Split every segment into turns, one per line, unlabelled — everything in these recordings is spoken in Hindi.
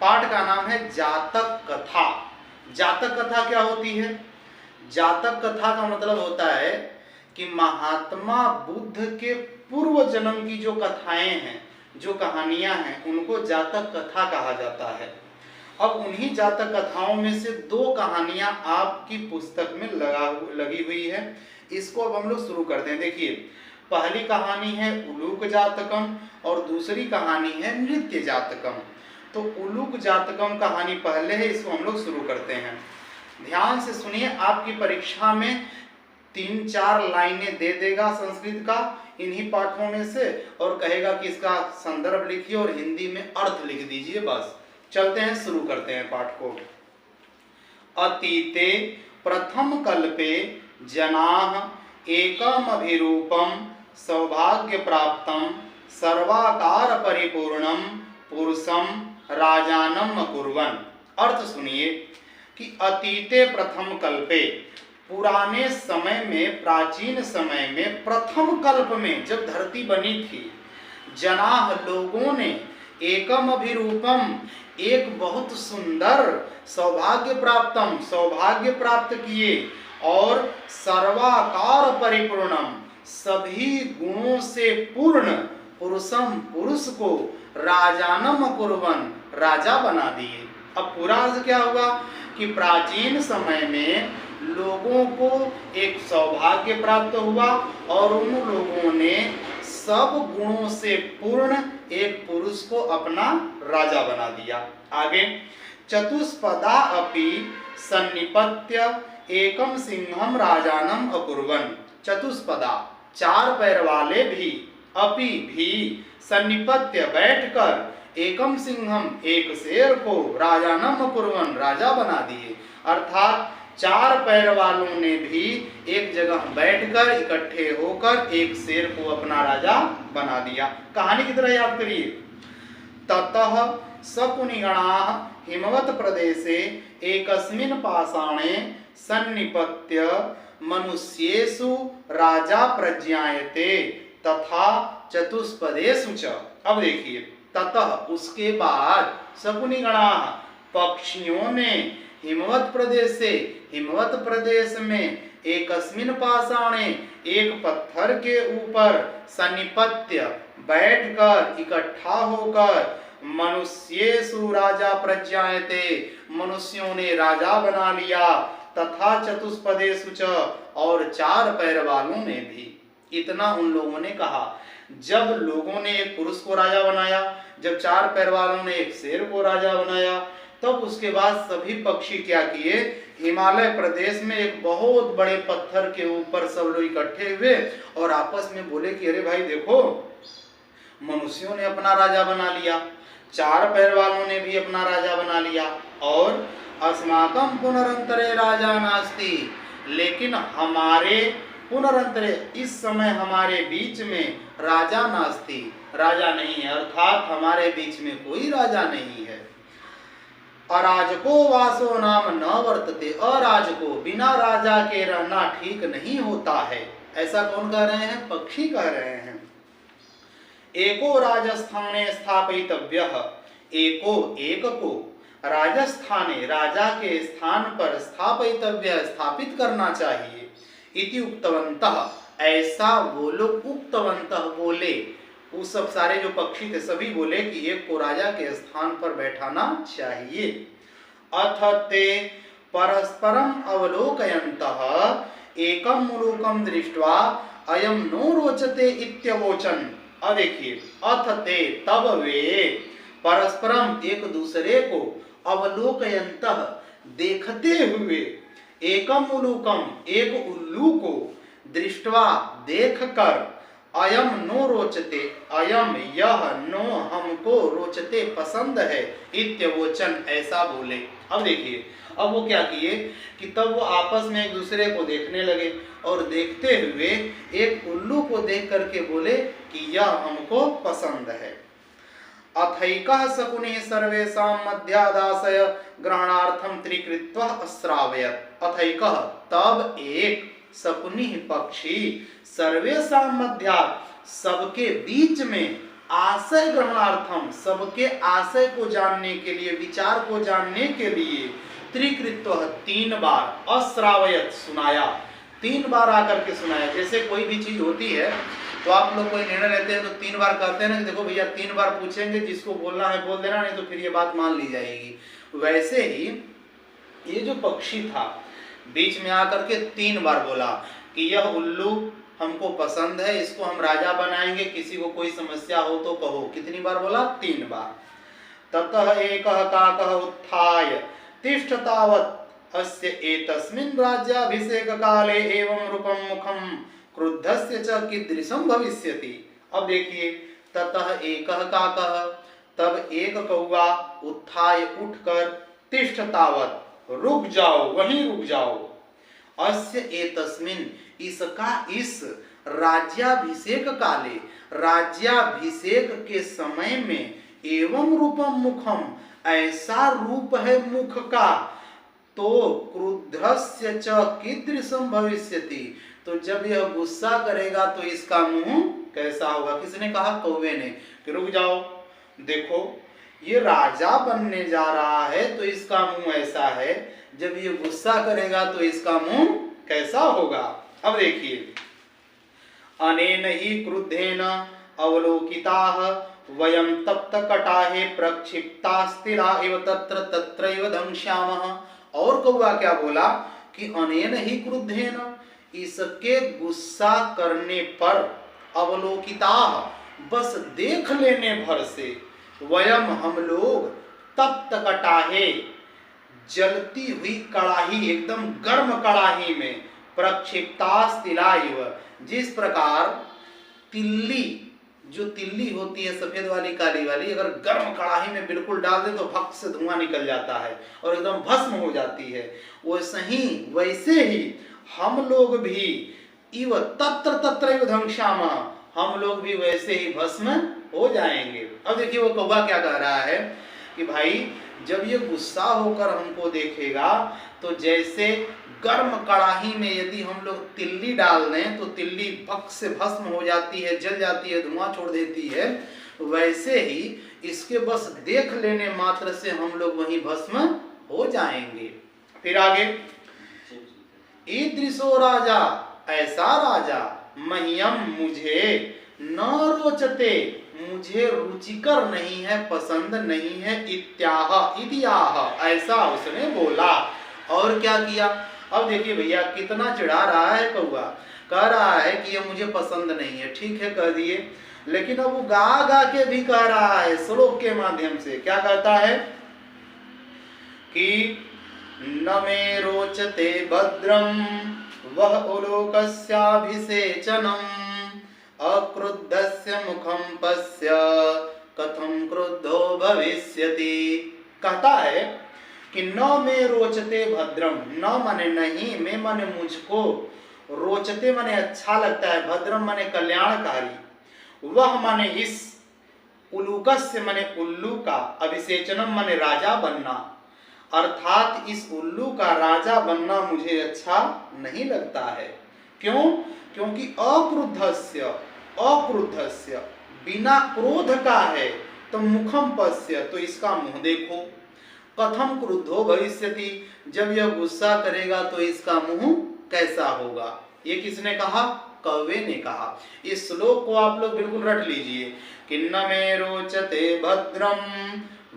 पाठ का नाम है जातक कथा। जातक कथा क्या होती है? जातक कथा का मतलब होता है कि महात्मा बुद्ध के पूर्व जन्म की जो कथाएं हैं, जो कहानियां हैं, उनको जातक कथा कहा जाता है। अब उन्हीं जातक कथाओं में से दो कहानियां आपकी पुस्तक में लगी हुई है। इसको अब हम लोग शुरू करते हैं। देखिए, पहली कहानी है उलूक जातकम और दूसरी कहानी है नृत्य जातकम। तो उलूक जातकम कहानी पहले है, इसको हम लोग शुरू करते हैं। ध्यान से सुनिए, आपकी परीक्षा में 3-4 लाइनें दे देगा संस्कृत का इन्हीं पाठों में से, और कहेगा कि इसका संदर्भ लिखिए और हिंदी में अर्थ लिख दीजिए। बस चलते हैं, शुरू करते हैं पाठ को। अतीते प्रथम कल्पे जनाः एकम अभिरूपम सौभाग्य प्राप्तम सर्वाकार परिपूर्णम पुरुषम राजानम अकुर्वन्। अर्थ सुनिए कि अतीते प्रथम कल्पे, पुराने समय में, प्राचीन समय में, प्रथम कल्प में जब धरती बनी थी, जनाः लोगों ने, एकम अभिरूपम एक बहुत सुंदर, सौभाग्य प्राप्तम सौभाग्य प्राप्त किए, और सर्वाकार परिपूर्णम सभी गुणों से पूर्ण, पुरुषम पुरुष को, राजानम अकुर्वन् राजा बना दिए। अब पूरा अर्थ क्या हुआ कि प्राचीन समय में लोगों को एक सौभाग्य प्राप्त हुआ और उन लोगों ने सब गुणों से पूर्ण एक पुरुष को अपना राजा बना दिया। आगे, चतुष्पदा अपि सन्निपत्य एकम सिंहम राजानम अकुर्वन्। चतुष्पदा 4 पैर वाले भी, अपि भी, सन्निपत्य बैठकर, एकम सिंहम एक शेर को, राजानम अकुर्वन् राजा बना दिए। अर्थात 4 पैर वालों ने भी एक जगह बैठकर, इकट्ठे होकर एक शेर को अपना राजा बना दिया। कहानी की तरह याद करिए। ततः सकुनिगणाः हिमवत प्रदेशे एकस्मिन् पाषाणे सन्निपत्य मनुष्येषु राजा प्रज्ञायते तथा चतुष्पदेषु च। अब देखिए, ततः उसके बाद, सकुनिगणाः पक्षियों ने, हिमवत प्रदेश से, हिमवत प्रदेश में, एकस्मिन् पाषाणे एक पत्थर के ऊपर, सन्निपत्य बैठकर, इकट्ठा होकर, मनुष्येषु राजा प्रज्ञायते मनुष्यों ने राजा बना लिया, तथा चतुष्पदेषु च और 4 पैर वालों ने भी। इतना उन लोगों ने कहा। जब लोगों ने एक पुरुष को राजा बनाया, जब 4 पैर वालों ने एक शेर को राजा बनाया, तब उसके बाद सभी पक्षी क्या किए, हिमालय प्रदेश में एक बहुत बड़े पत्थर के ऊपर सब लोग इकट्ठे हुए और आपस में बोले कि अरे भाई देखो, मनुष्यों ने अपना राजा बना लिया, 4 पैर वालों ने भी अपना राजा बना लिया, और अस्माकं पुनरंतरे राजा नास्ति, लेकिन हमारे पुनरंतरे, इस समय हमारे बीच में, राजा नास्ति राजा नहीं है, अर्थात हमारे बीच में कोई राजा नहीं है। अराजको वासो नाम न वर्तते, अराजको बिना राजा के रहना ठीक नहीं होता है। ऐसा कौन कह रहे हैं? पक्षी कह रहे हैं। एको राजस्थाने स्थापितव्यः, एको एक को, राजस्थाने राजा के स्थान पर, स्थापितव्य स्थापित करना चाहिए, इति उक्तवन्तः ऐसा वो लोग, उक्तवन्तः बोले, उस सब सारे जो पक्षी थे सभी बोले कि एक को राजा के स्थान पर बैठाना चाहिए। अथ ते परस्परम अवलोकयन्तः एकम मुलुकम दृष्ट्वा अयम नो रोचते इत्यवोचन। अब देखिए, अथ ते तब वे, परस्परम एक दूसरे को, अवलोकयन्तः देखते हुए, एकम उलूकम एक उल्लू को, दृष्टवा देखकर, अयम नो रोचते, अयम यह, नो हमको, रोचते पसंद है, इत्यवोचन ऐसा बोले। अब देखिए, अब वो क्या किए कि तब वो आपस में एक दूसरे को देखने लगे और देखते हुए एक उल्लू को देख करके बोले कि यह हमको पसंद है। अथैकः शकुनिः सर्वेषां मध्यादाशय ग्रहणार्थं त्रिकृत्वा अश्रावयत्। अथैकः तब एक, शकुनिः पक्षी, सर्वेषां मध्यात् सबके बीच में, आशय ग्रहणार्थम, सबके आशय को जानने के लिए, विचार को जानने के लिए, त्रिकृत्व 3 बार, अश्रावयत सुनाया, 3 बार आकर के सुनाया। जैसे कोई भी चीज होती है तो आप लोग कोई निर्णय लेते हैं तो 3 बार कहते हैं ना कि देखो भैया 3 बार पूछेंगे, जिसको बोलना है बोल देना, नहीं तो फिर ये बात मान ली जाएगी। वैसे ही ये जो पक्षी था बीच में आकर के 3 बार बोला कि यह उल्लू हमको पसंद है, इसको हम राजा बनाएंगे, किसी को कोई समस्या हो तो कहो। कितनी बार बोला? 3 बार। ततः एकः काकः उत्थाय तिष्ठ तावत् अस्य एतस्मिन् राज्याभिषेक काले एवं रूपं मुखं क्रुद्धस्य च कीदृशं भविष्यति। अब देखिए, ततः एकः काकः, तब एक कौवा, उत्थाय उठकर, तिष्ठ तावत् रुक जाओ, वहीं रुक जाओ, अस्य एतस्मिन् इसका, इस राज्याभिषेक काले, राज्याभिषेक के समय में, एवं रूपम मुखम, ऐसा रूप है मुख का, तो क्रुद्धस्य च कीदृशं भविष्यति, तो जब यह गुस्सा करेगा तो इसका मुंह कैसा होगा। किसने कहा? कौवे ने, कि रुक जाओ, देखो ये राजा बनने जा रहा है तो इसका मुंह ऐसा है, जब ये गुस्सा करेगा तो इसका मुंह कैसा होगा। अब देखिए, अनेन ही क्रुद्धेन अवलोकिताः वयं तप्त कटाहे प्रक्षिप्ता स्थिरा इव तत्र तत्रैव दंश्यामः। और कौवा क्या बोला कि अनेन ही क्रुद्धेन, इसके गुस्सा करने पर, अवलोकिताः बस देख लेने भर से, वयम हम लोग, तप्त कटाहे जलती हुई कड़ाही, एकदम गर्म कड़ाही में, प्रक्षिप्तास्तिलाइव जिस प्रकार तिल्ली, जो तिल्ली होती है सफेद वाली काली वाली, अगर गर्म कड़ाही में बिल्कुल डाल दे तो भक्त से धुआं निकल जाता है और एकदम भस्म हो जाती है, वैसे ही हम लोग भी, इव तत्र तत्रैव दंश्यामः, हम लोग भी वैसे ही भस्म हो जाएंगे। अब देखिए वो कौवा क्या कह रहा है कि भाई जब ये गुस्सा होकर हमको देखेगा तो जैसे गर्म कड़ाही में यदि हम लोग तिल्ली डाल दें तो तिल्ली भक से भस्म हो जाती है, जल जाती है, धुआं छोड़ देती है, वैसे ही इसके बस देख लेने मात्र से हम लोग वहीं भस्म हो जाएंगे। फिर आगे, ईदृशो राजा, ऐसा राजा, मह्यम मुझे, न रोचते मुझे रुचिकर नहीं है, पसंद नहीं है, इत्याह इत्याह, ऐसा उसने बोला। और क्या किया? अब देखिए भैया कितना चिढ़ा रहा है कौवा, कह रहा है कि ये मुझे पसंद नहीं है, ठीक है कह दिए, लेकिन अब वो गा गा के भी कह रहा है श्लोक के माध्यम से। क्या कहता है कि न मे रोचते भद्रम वह उलोकस्याभिषेचनम् अक्रुद्धस्य मुखं पश्य कथं क्रुद्धो भविष्यति। कहता है कि न मे रोचते भद्रम, न माने नहीं, मैं माने मुझको, रोचते माने अच्छा लगता है, भद्रम माने कल्याणकारी, वह माने इस, उलूकस्य माने उल्लू का, अभिषेचनम माने राजा बनना, अर्थात इस उल्लू का राजा बनना मुझे अच्छा नहीं लगता है। क्यों? क्योंकि अक्रुद्धस्य, अक्रुद्धस्य बिना क्रोध का है, तो मुखम पश्य, तो इसका मुंह देखो, कथम क्रुद्धो भविष्यति, जब यह गुस्सा करेगा तो इसका मुंह कैसा होगा। ये किसने कहा? कौवे ने कहा। इस श्लोक को आप लोग बिल्कुल रट लीजिए कि न मे रोचते भद्रम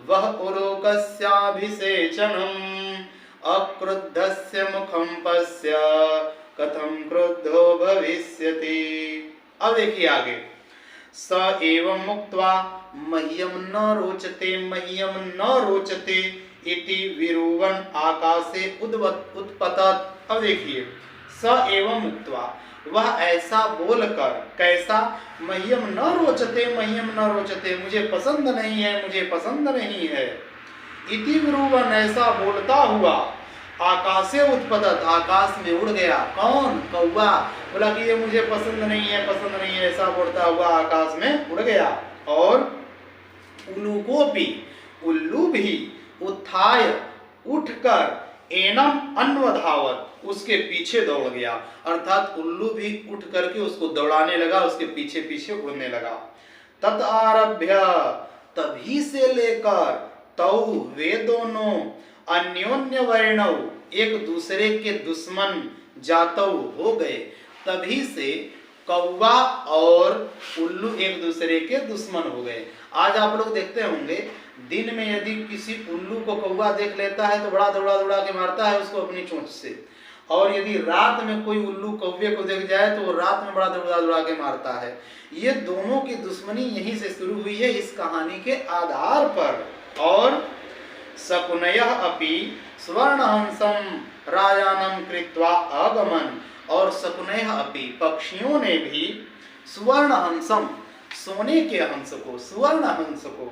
वह उलोकस्याभिषेचनम् अक्रुद्धस्य मुखं पश्य कथं क्रुद्धो भविष्यति। अब देखिए आगे, स एवं मुक्त्वा मह्यम न रोचते, मह्यम न रोचते इति विरुवन् आकाशे उत्पतत्। अब देखिए, स एवं मुक्त्वा, वह ऐसा बोलकर, कैसा? मह्यम न रोचते, मह्यम न रोचते, मुझे पसंद नहीं है, मुझे पसंद नहीं है, इति विरुवन्, ऐसा बोलता हुआ, आकाशे उत्पतत्, आकाश में उड़ गया। कौन? कौवा। बोला कि ये मुझे पसंद नहीं है, पसंद नहीं है, ऐसा बोलता हुआ आकाश में उड़ गया। और उलूकोपि, उल्लू भी, उत्थाय उठकर, एनम अन्वधावत, उसके पीछे दौड़ गया, अर्थात उल्लू भी उठ करके उसको दौड़ाने लगा, उसके पीछे पीछे उड़ने लगा। तत आरभ्य तभी से लेकर तौ वे दोनों अन्योन्य वर्णौ एक दूसरे के दुश्मन जातौ हो गए। तभी से कौवा और उल्लू एक दूसरे के दुश्मन हो गए। आज आप लोग देखते होंगे दिन में यदि किसी उल्लू को कौवा देख लेता है तो बड़ा दौड़ा दौड़ा के मारता है उसको अपनी चोंच से, और यदि रात में कोई उल्लू कौवे को देख जाए तो वो रात में बड़ा दौड़ा दौड़ा के मारता है। ये दोनों की दुश्मनी यहीं से शुरू हुई है इस कहानी के आधार पर। और शकुनयः अपि स्वर्णहंसं राजानं कृत्वा अगमन, और शकुनयः अपि पक्षियों ने भी सुवर्णहंसम सोने के हंस को, सुवर्ण हंस को,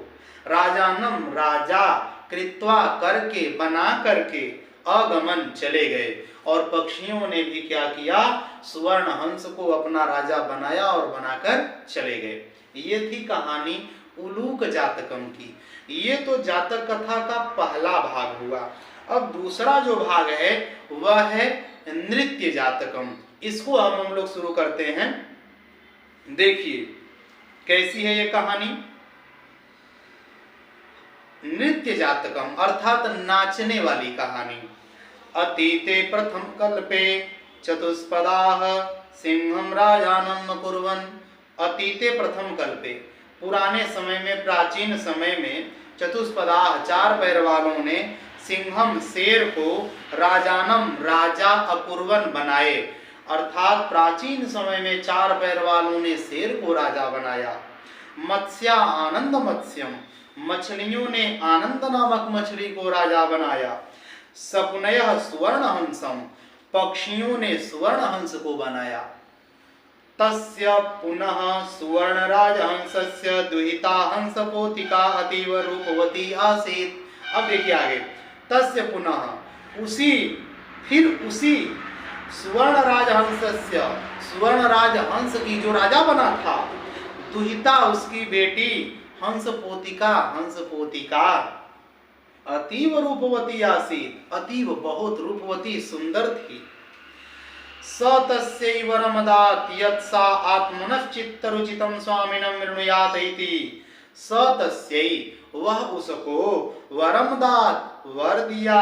राजानम राजा, कृत्वा करके, बना करके, अगमन चले गए। और पक्षियों ने भी क्या किया, सुवर्ण हंस को अपना राजा बनाया और बनाकर चले गए। ये थी कहानी उलूक जातकम की। ये तो जातक कथा का पहला भाग हुआ। अब दूसरा जो भाग है वह है नृत्य जातकम। इसको हम लोग शुरू करते हैं। देखिए कैसी है ये कहानी। नृत्य जातकम अर्थात नाचने वाली कहानी। अतीते प्रथम कल्पे चतुष्पदाः सिंहम राजानम कुर्वन्। अतीते प्रथम कल्पे, पुराने समय में, प्राचीन समय में, चतुष्पदाः चार पैर वालों ने, सिंहम शेर को, राजानम राजा, अकुर्वन बनाए। अर्थात प्राचीन समय में चार पैर वालों ने शेर को राजा बनाया। मत्स्या आनंद मत्स्यम, मछलियों ने आनंद नामक मछली को राजा बनाया। शकुनयः सुवर्ण हंसम, पक्षियों ने सुवर्ण हंस को बनाया। तस्य पुनः सुवर्ण राजहंसस्य दुहिता हंस पोतिका अतीव रूपवती आसीत्। अब देखिए आगे, तस्य पुनः उसी, फिर उसी सुवर्ण राजहंसस्य, सुवर्ण राजहंस की जो राजा बना था, दुहिता उसकी बेटी, हंस पोतिका, हंस पोतिका, अतीव रूपवती आसीत्, अतीव बहुत रूपवती सुंदर थी। स तस्यै वरम दात् यत् सा आत्मनश्चित्तरुचितं स्वामिनं मृणुयात इति। स तस्यै, वह उसको, वरम दात् वर दिया,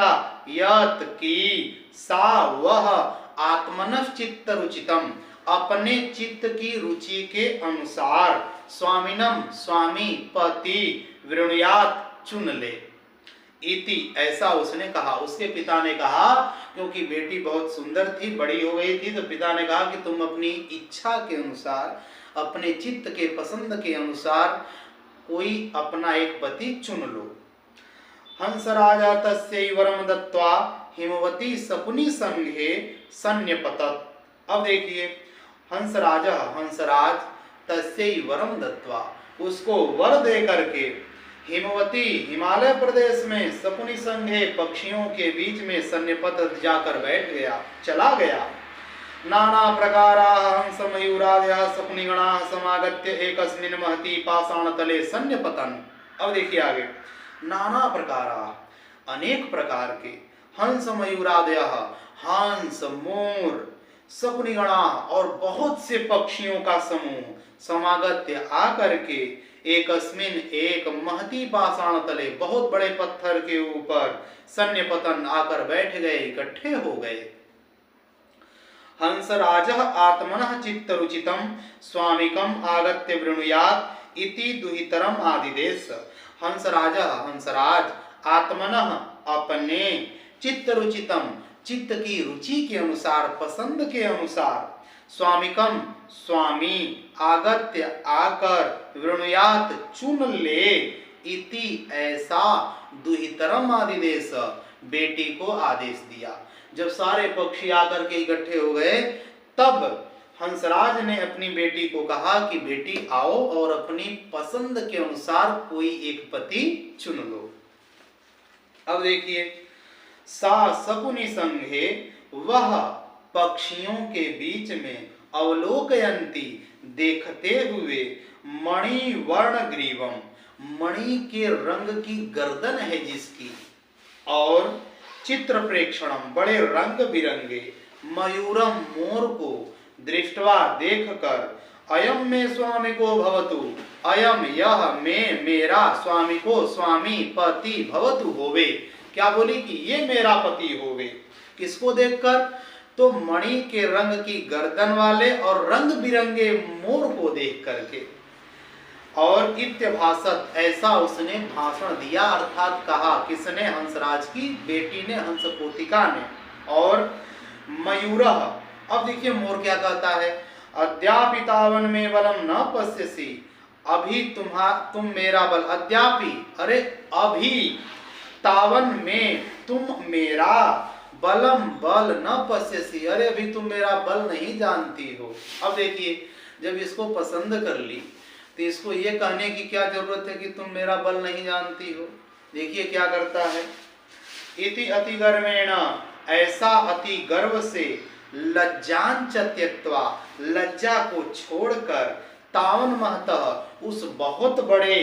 यत् की, सा वह, आत्मनश्चित्तरुचितं अपने चित्त की रुचि के अनुसार, स्वामिनम स्वामी, पति, वृणुयात चुन ले, इति ऐसा उसने कहा। उसके पिता ने कहा, क्योंकि बेटी बहुत सुंदर थी, बड़ी हो गई थी, तो पिता ने कहा कि तुम अपनी इच्छा के अनुसार, अपने चित्त के पसंद के अनुसार कोई अपना एक पति चुन लो। हंस राजा तस्यै वरम दत्त्वा हिमवती सपुनी संघे सन्न्यपतत्। अब देखिए, हंसराज तस्यै वरम दत्त्वा, उसको वर दे करके, हिमवती हिमालय प्रदेश में, सपुनी संघे पक्षियों के बीच में, सन्निपत जाकर बैठ गया, चला गया। नाना प्रकाराः हंस मयूरादयः सपुनिगणाः समागत्य एकस्मिन् महती पाषाण तले सन्निपतन्। अब देखिए आगे, नाना प्रकाराः अनेक प्रकार के, हंस मयूरादयः हंस, मोर, सपुनिगणाः और बहुत से पक्षियों का समूह, समागत्य आकर के, एकस्मिन एक, महती पाषाण तले बहुत बड़े पत्थर के ऊपर, सन्निपतन आकर बैठ गए, इकट्ठे हो गए। हंसराजः आत्मनः चित्तरुचितं स्वामिकम् आगत्य वृणुयात् इति दुहितरम आदिदेश। हंसराज आत्मनः अपने, चित्तरुचितम चित्त की रुचि के अनुसार, पसंद के अनुसार, स्वामिकम स्वामी, आगत्य आकर, वृणुयात चुन ले, इति ऐसा, दुहितरम आदिदेश बेटी को आदेश दिया। जब सारे पक्षी आकर के इकट्ठे हो गए, तब हंसराज ने अपनी बेटी को कहा कि बेटी आओ और अपनी पसंद के अनुसार कोई एक पति चुन लो। अब देखिए, सा सकुनी संघे, वह पक्षियों के बीच में, अवलोकयंती देखते हुए, मणि वर्ण ग्रीवम, मणि के रंग की गर्दन है जिसकी, और चित्र प्रेक्षणम बड़े रंग बिरंगे, मयूरम मोर को, दृष्टवा देखकर, अयम में स्वामी को भवतु, अयम यह में मेरा स्वामी को स्वामी पति भवतु होवे। क्या बोली कि ये मेरा पति होवे। किसको देखकर? तो मणि के रंग की गर्दन वाले और रंग बिरंगे मोर को देख करके। और इत्यभाषत, ऐसा उसने भाषण दिया, अर्थात कहा। किसने? हंसराज की बेटी ने, हंस पोतिका ने। और मयूरः, अब देखिए मोर क्या कहता है, अद्यापि तावन में बलम न पश्यसि, अभी तुम मेरा बल, अद्यापि अरे अभी, तावन में तुम मेरा, बलम बल न पश्यसि, अरे अभी तुम मेरा बल नहीं जानती हो। अब देखिए जब इसको पसंद कर ली तो इसको ये कहने की क्या जरूरत है कि तुम मेरा बल नहीं जानती हो। देखिए क्या करता है, इति अति गर्वेण, ऐसा अति गर्व से, लज्जांच त्यक्त्वा, लज्जा को छोड़कर, तावन महतः, उस बहुत बड़े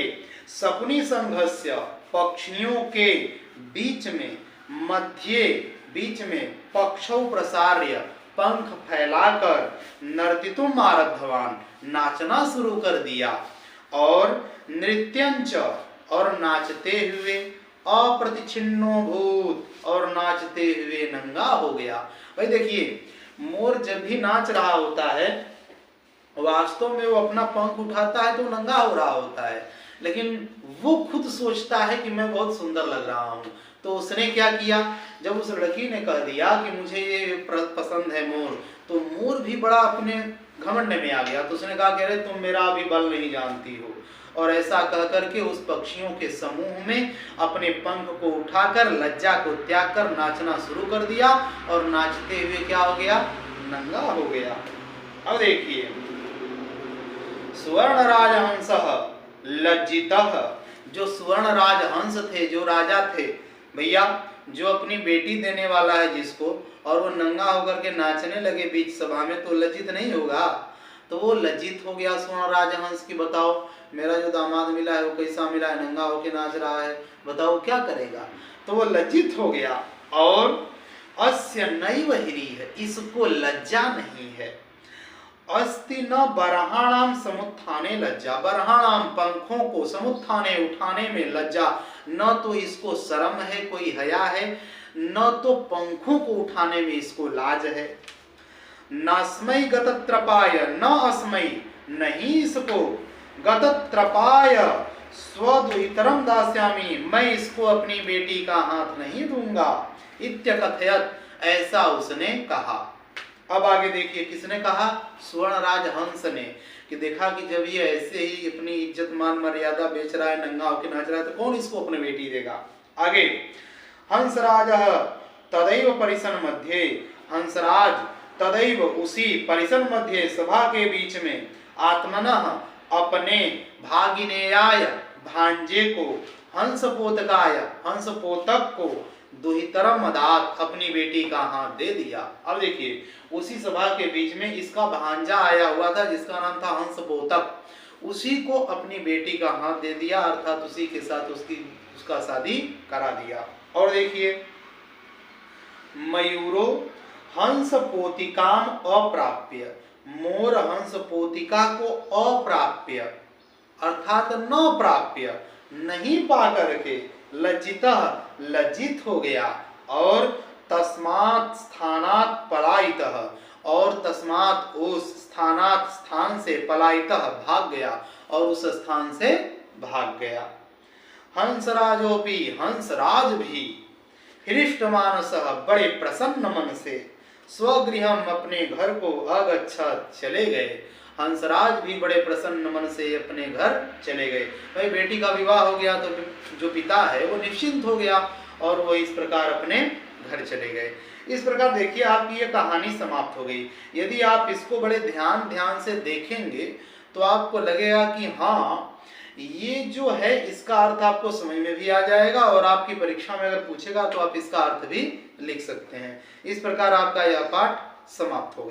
शकुनी संघस्य, पक्षियों के बीच में, मध्य बीच में, पक्षौ प्रसार्य, पंख फैलाकर, नर्तितुम आरब्धवान, नाचना शुरू कर दिया। और नृत्यंच, और नाचते हुए, अप्रतिछिन्नो भूत, और नाचते हुए नंगा हो गया। भाई देखिए मोर जब भी नाच रहा होता है वास्तव में वो अपना पंख उठाता है तो नंगा हो रहा होता है, लेकिन वो खुद सोचता है कि मैं बहुत सुंदर लग रहा हूँ। तो उसने क्या किया, जब उस लड़की ने कह दिया कि मुझे ये पसंद है मोर, तो मोर भी बड़ा अपने घमंड में आ गया। तो उसने कहा कि अरे तुम मेरा अभी बल नहीं जानती हो। और ऐसा कह करके उस पक्षियों के समूह में अपने पंख को उठाकर, लज्जा को त्याग कर नाचना शुरू कर दिया। और नाचते हुए क्या हो गया, नंगा हो गया। अब देखिए, स्वर्ण राजहंस लज्जितः, जो स्वर्ण राजहंस थे, जो राजा थे भैया, जो अपनी बेटी देने वाला है जिसको, और वो नंगा होकर के नाचने लगे बीच सभा में, तो लज्जित नहीं होगा? तो वो लज्जित हो गया स्वर्ण राजहंस की। बताओ मेरा जो दामाद मिला है वो कैसा मिला है, नंगा होके नाच रहा है, बताओ क्या करेगा? तो वो लज्जित हो गया। और अस्य नैव ह्रीः, इसको लज्जा नहीं है। अस्ति न बरहाणाम समुत्थाने लज्जा, बरहाणाम पंखों को, समुत्थाने उठाने में लज्जा, न तो इसको शर्म है, कोई हया है, न तो पंखों को उठाने में इसको लाज है। नास्मै गतत्रपाय, न अस्मै, नहीं इसको, गतत्रपाय स्वदुहितरम दास्यामि, मैं इसको अपनी बेटी का हाथ नहीं दूंगा। इत्यकथयत, ऐसा उसने कहा। अब आगे देखिए किसने कहा, स्वर्ण राजहंस ने, कि देखा कि जब ये ऐसे ही अपनी इज्जत मान मर्यादा बेच रहा है, नंगा होकर नाच रहा है, तो कौन इसको अपनी बेटी देगा। आगे, हंसराज तदैव परिसन मध्ये, हंसराज तदैव उसी परिसन मध्य, सभा के बीच में, आत्मनः अपने, भागिनेयाय भांजे को, हंसपोतकाय हंसपोतक को, दुहितरम अदात अपनी बेटी का हाथ दे दिया। अब देखिए उसी सभा के बीच में इसका भांजा आया हुआ था जिसका नाम था हंसपोतक, उसी को अपनी बेटी का हाथ दे दिया, अर्थात उसी के साथ उसका शादी करा दिया। और देखिए, मयूरो हंस पोतिकाम अप्राप्य, मोर हंस पोतिका को अप्राप्य अर्थात न प्राप्य, नहीं पा करके, लज्जितः लज्जित हो गया, और तस्मात् स्थानात् पलायितः, और तस्मात् उस स्थानात् स्थान से, पलायितः भाग गया, और उस स्थान से भाग गया। हंसराजोपि, हंसराज भी, हृष्टमानसः बड़े प्रसन्न मन से, स्वगृहम अपने घर को, अगच्छत् चले गए। हंसराज भी बड़े प्रसन्न मन से अपने घर चले गए। भाई बेटी का विवाह हो गया तो जो पिता है वो निश्चिंत हो गया, और वो इस प्रकार अपने घर चले गए। इस प्रकार देखिए आपकी ये कहानी समाप्त हो गई। यदि आप इसको बड़े ध्यान से देखेंगे तो आपको लगेगा कि हाँ ये जो है इसका अर्थ आपको समझ में भी आ जाएगा, और आपकी परीक्षा में अगर पूछेगा तो आप इसका अर्थ भी लिख सकते हैं। इस प्रकार आपका यह पाठ समाप्त हो गया।